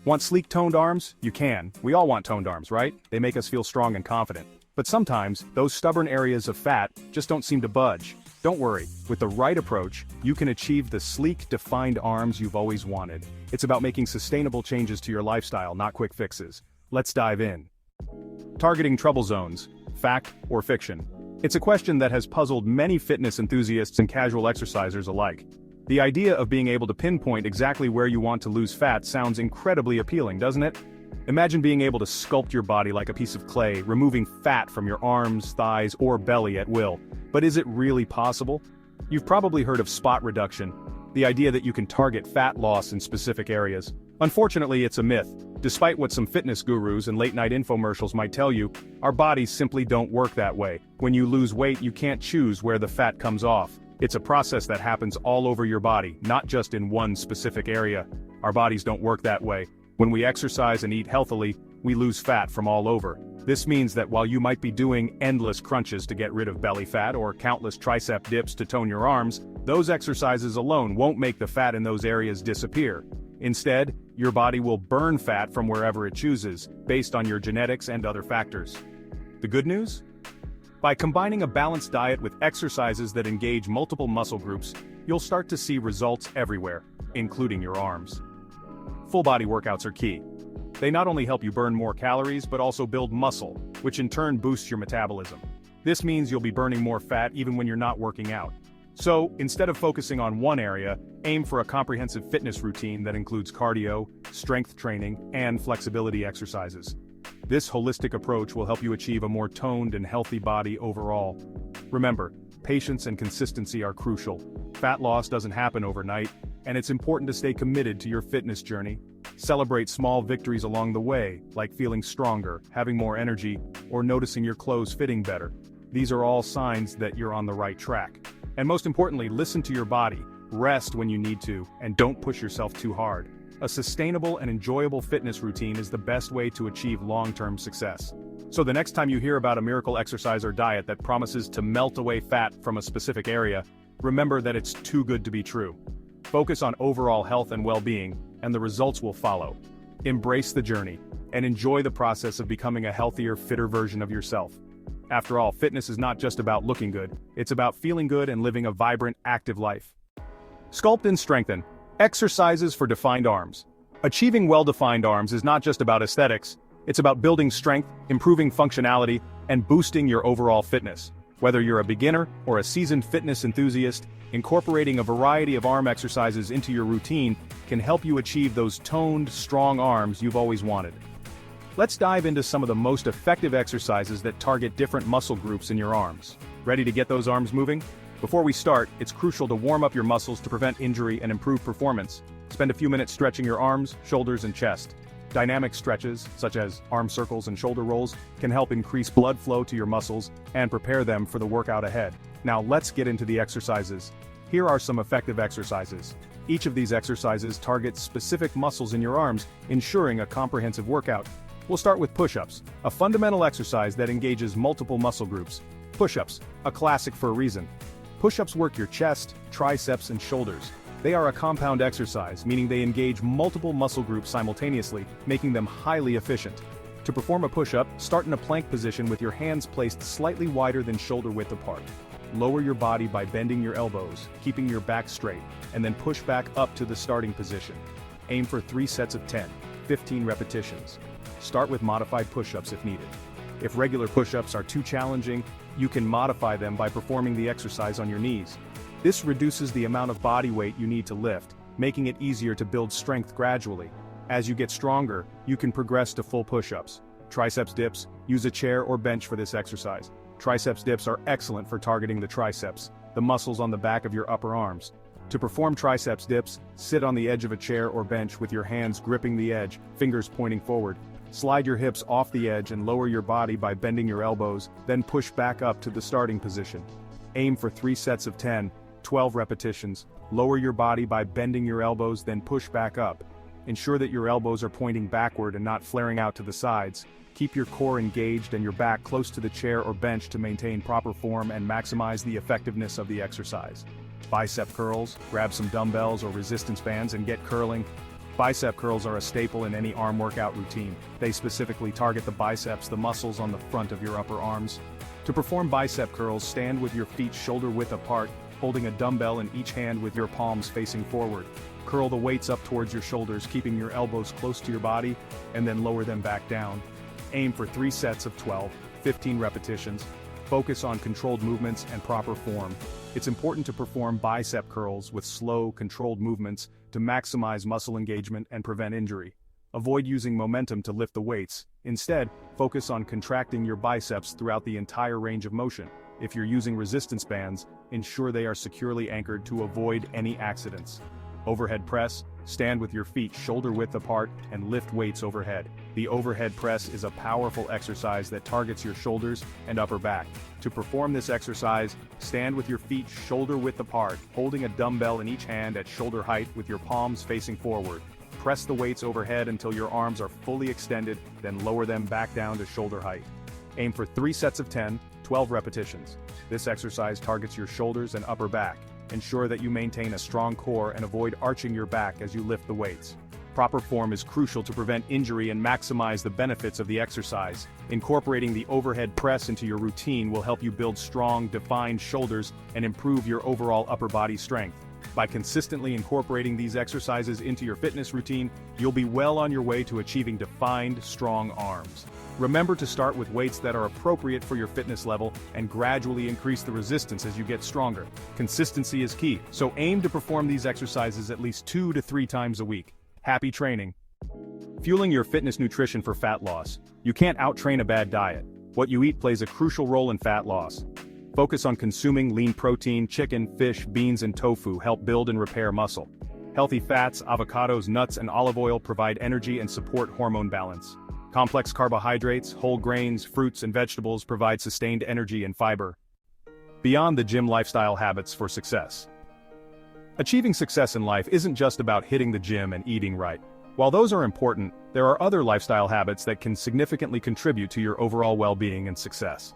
Want sleek toned arms? You can. We all want toned arms, right? They make us feel strong and confident. But sometimes, those stubborn areas of fat just don't seem to budge. Don't worry, with the right approach, you can achieve the sleek, defined arms you've always wanted. It's about making sustainable changes to your lifestyle, not quick fixes. Let's dive in. Targeting trouble zones, fact or fiction? It's a question that has puzzled many fitness enthusiasts and casual exercisers alike. The idea of being able to pinpoint exactly where you want to lose fat sounds incredibly appealing, doesn't it? Imagine being able to sculpt your body like a piece of clay, removing fat from your arms, thighs, or belly at will. But is it really possible? You've probably heard of spot reduction, the idea that you can target fat loss in specific areas. Unfortunately, it's a myth. Despite what some fitness gurus and late-night infomercials might tell you, our bodies simply don't work that way. When you lose weight, you can't choose where the fat comes off. It's a process that happens all over your body, not just in one specific area. Our bodies don't work that way. When we exercise and eat healthily, we lose fat from all over. This means that while you might be doing endless crunches to get rid of belly fat or countless tricep dips to tone your arms, those exercises alone won't make the fat in those areas disappear. Instead, your body will burn fat from wherever it chooses, based on your genetics and other factors. The good news? By combining a balanced diet with exercises that engage multiple muscle groups, you'll start to see results everywhere, including your arms. Full body workouts are key. They not only help you burn more calories but also build muscle, which in turn boosts your metabolism. This means you'll be burning more fat even when you're not working out. So, instead of focusing on one area, aim for a comprehensive fitness routine that includes cardio, strength training, and flexibility exercises. This holistic approach will help you achieve a more toned and healthy body overall. Remember, patience and consistency are crucial. Fat loss doesn't happen overnight, and it's important to stay committed to your fitness journey. Celebrate small victories along the way, like feeling stronger, having more energy, or noticing your clothes fitting better. These are all signs that you're on the right track. And most importantly, listen to your body, rest when you need to, and don't push yourself too hard. A sustainable and enjoyable fitness routine is the best way to achieve long-term success. So the next time you hear about a miracle exercise or diet that promises to melt away fat from a specific area, remember that it's too good to be true. Focus on overall health and well-being, and the results will follow. Embrace the journey, and enjoy the process of becoming a healthier, fitter version of yourself. After all, fitness is not just about looking good, it's about feeling good and living a vibrant, active life. Sculpt and strengthen. Exercises for defined arms. Achieving well-defined arms is not just about aesthetics, it's about building strength, improving functionality, and boosting your overall fitness. Whether you're a beginner or a seasoned fitness enthusiast, incorporating a variety of arm exercises into your routine can help you achieve those toned, strong arms you've always wanted. Let's dive into some of the most effective exercises that target different muscle groups in your arms. Ready to get those arms moving? Before we start, it's crucial to warm up your muscles to prevent injury and improve performance. Spend a few minutes stretching your arms, shoulders, and chest. Dynamic stretches, such as arm circles and shoulder rolls, can help increase blood flow to your muscles and prepare them for the workout ahead. Now let's get into the exercises. Here are some effective exercises. Each of these exercises targets specific muscles in your arms, ensuring a comprehensive workout. We'll start with push-ups, a fundamental exercise that engages multiple muscle groups. Push-ups, a classic for a reason. Push-ups work your chest, triceps, and shoulders. They are a compound exercise, meaning they engage multiple muscle groups simultaneously, making them highly efficient. To perform a push-up, start in a plank position with your hands placed slightly wider than shoulder width apart. Lower your body by bending your elbows, keeping your back straight, and then push back up to the starting position. Aim for 3 sets of 10, 15 repetitions. Start with modified push-ups if needed. If regular push-ups are too challenging, you can modify them by performing the exercise on your knees. This reduces the amount of body weight you need to lift, making it easier to build strength gradually. As you get stronger, you can progress to full push-ups. Triceps dips, use a chair or bench for this exercise. Triceps dips are excellent for targeting the triceps, the muscles on the back of your upper arms. To perform triceps dips, sit on the edge of a chair or bench with your hands gripping the edge, fingers pointing forward. Slide your hips off the edge and lower your body by bending your elbows, then push back up to the starting position. Aim for 3 sets of 10, 12 repetitions. Lower your body by bending your elbows, then push back up. Ensure that your elbows are pointing backward and not flaring out to the sides. Keep your core engaged and your back close to the chair or bench to maintain proper form and maximize the effectiveness of the exercise. Bicep curls, grab some dumbbells or resistance bands and get curling. Bicep curls are a staple in any arm workout routine. They specifically target the biceps, the muscles on the front of your upper arms. To perform bicep curls, stand with your feet shoulder-width apart, holding a dumbbell in each hand with your palms facing forward. Curl the weights up towards your shoulders, keeping your elbows close to your body, and then lower them back down. Aim for 3 sets of 12, 15 repetitions. Focus on controlled movements and proper form. It's important to perform bicep curls with slow, controlled movements to maximize muscle engagement and prevent injury. Avoid using momentum to lift the weights. Instead, focus on contracting your biceps throughout the entire range of motion. If you're using resistance bands, ensure they are securely anchored to avoid any accidents. Overhead press, stand with your feet shoulder-width apart and lift weights overhead. The overhead press is a powerful exercise that targets your shoulders and upper back. To perform this exercise, stand with your feet shoulder-width apart, holding a dumbbell in each hand at shoulder height with your palms facing forward. Press the weights overhead until your arms are fully extended, then lower them back down to shoulder height. Aim for 3 sets of 10, 12 repetitions. This exercise targets your shoulders and upper back. Ensure that you maintain a strong core and avoid arching your back as you lift the weights. Proper form is crucial to prevent injury and maximize the benefits of the exercise. Incorporating the overhead press into your routine will help you build strong, defined shoulders and improve your overall upper body strength. By consistently incorporating these exercises into your fitness routine, you'll be well on your way to achieving defined, strong arms. Remember to start with weights that are appropriate for your fitness level and gradually increase the resistance as you get stronger. Consistency is key, so aim to perform these exercises at least 2 to 3 times a week. Happy training! Fueling your fitness nutrition for fat loss. You can't out-train a bad diet. What you eat plays a crucial role in fat loss. Focus on consuming lean protein. Chicken, fish, beans, and tofu help build and repair muscle. Healthy fats, avocados, nuts, and olive oil provide energy and support hormone balance. Complex carbohydrates, whole grains, fruits, and vegetables provide sustained energy and fiber. Beyond the gym lifestyle habits for success. Achieving success in life isn't just about hitting the gym and eating right. While those are important, there are other lifestyle habits that can significantly contribute to your overall well-being and success.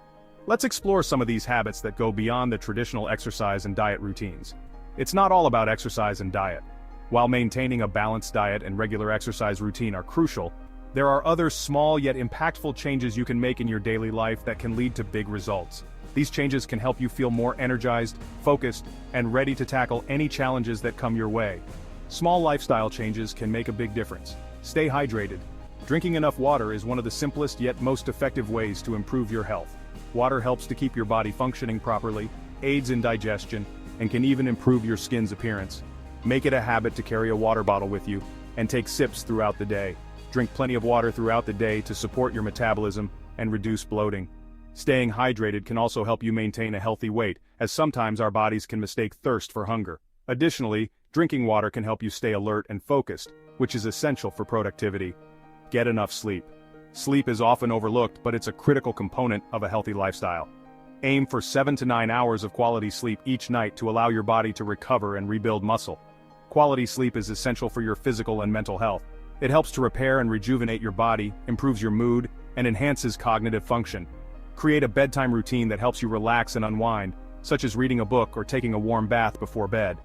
Let's explore some of these habits that go beyond the traditional exercise and diet routines. It's not all about exercise and diet. While maintaining a balanced diet and regular exercise routine are crucial, there are other small yet impactful changes you can make in your daily life that can lead to big results. These changes can help you feel more energized, focused, and ready to tackle any challenges that come your way. Small lifestyle changes can make a big difference. Stay hydrated. Drinking enough water is one of the simplest yet most effective ways to improve your health. Water helps to keep your body functioning properly, aids in digestion, and can even improve your skin's appearance. Make it a habit to carry a water bottle with you, and take sips throughout the day. Drink plenty of water throughout the day to support your metabolism and reduce bloating. Staying hydrated can also help you maintain a healthy weight, as sometimes our bodies can mistake thirst for hunger. Additionally, drinking water can help you stay alert and focused, which is essential for productivity. Get enough sleep. Sleep is often overlooked, but it's a critical component of a healthy lifestyle. Aim for 7 to 9 hours of quality sleep each night to allow your body to recover and rebuild muscle. Quality sleep is essential for your physical and mental health. It helps to repair and rejuvenate your body, improves your mood, and enhances cognitive function. Create a bedtime routine that helps you relax and unwind, such as reading a book or taking a warm bath before bed.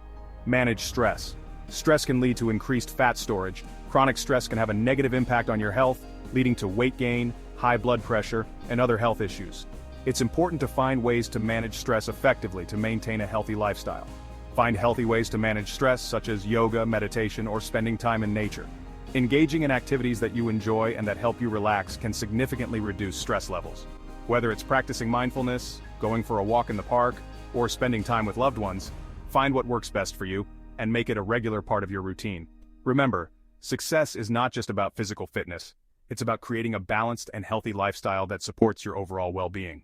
Manage stress. Stress can lead to increased fat storage. Chronic stress can have a negative impact on your health, leading to weight gain, high blood pressure, and other health issues. It's important to find ways to manage stress effectively to maintain a healthy lifestyle. Find healthy ways to manage stress, such as yoga, meditation, or spending time in nature. Engaging in activities that you enjoy and that help you relax can significantly reduce stress levels. Whether it's practicing mindfulness, going for a walk in the park, or spending time with loved ones, find what works best for you and make it a regular part of your routine. Remember, success is not just about physical fitness. It's about creating a balanced and healthy lifestyle that supports your overall well-being.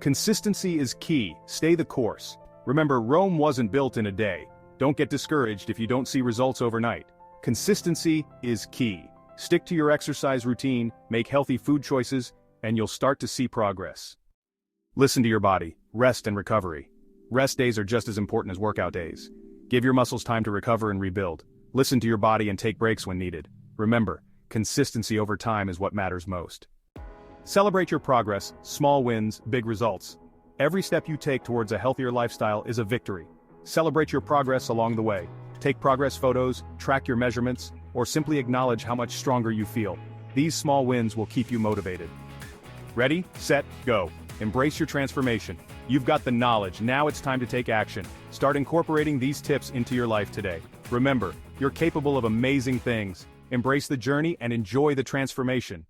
Consistency is key. Stay the course. Remember, Rome wasn't built in a day. Don't get discouraged if you don't see results overnight. Consistency is key. Stick to your exercise routine, make healthy food choices, and you'll start to see progress. Listen to your body. Rest and recovery. Rest days are just as important as workout days. Give your muscles time to recover and rebuild. Listen to your body and take breaks when needed. Remember, consistency over time is what matters most. Celebrate your progress, small wins, big results. Every step you take towards a healthier lifestyle is a victory. Celebrate your progress along the way. Take progress photos, track your measurements, or simply acknowledge how much stronger you feel. These small wins will keep you motivated. Ready, set, go. Embrace your transformation. You've got the knowledge, now it's time to take action. Start incorporating these tips into your life today. Remember, you're capable of amazing things. Embrace the journey and enjoy the transformation.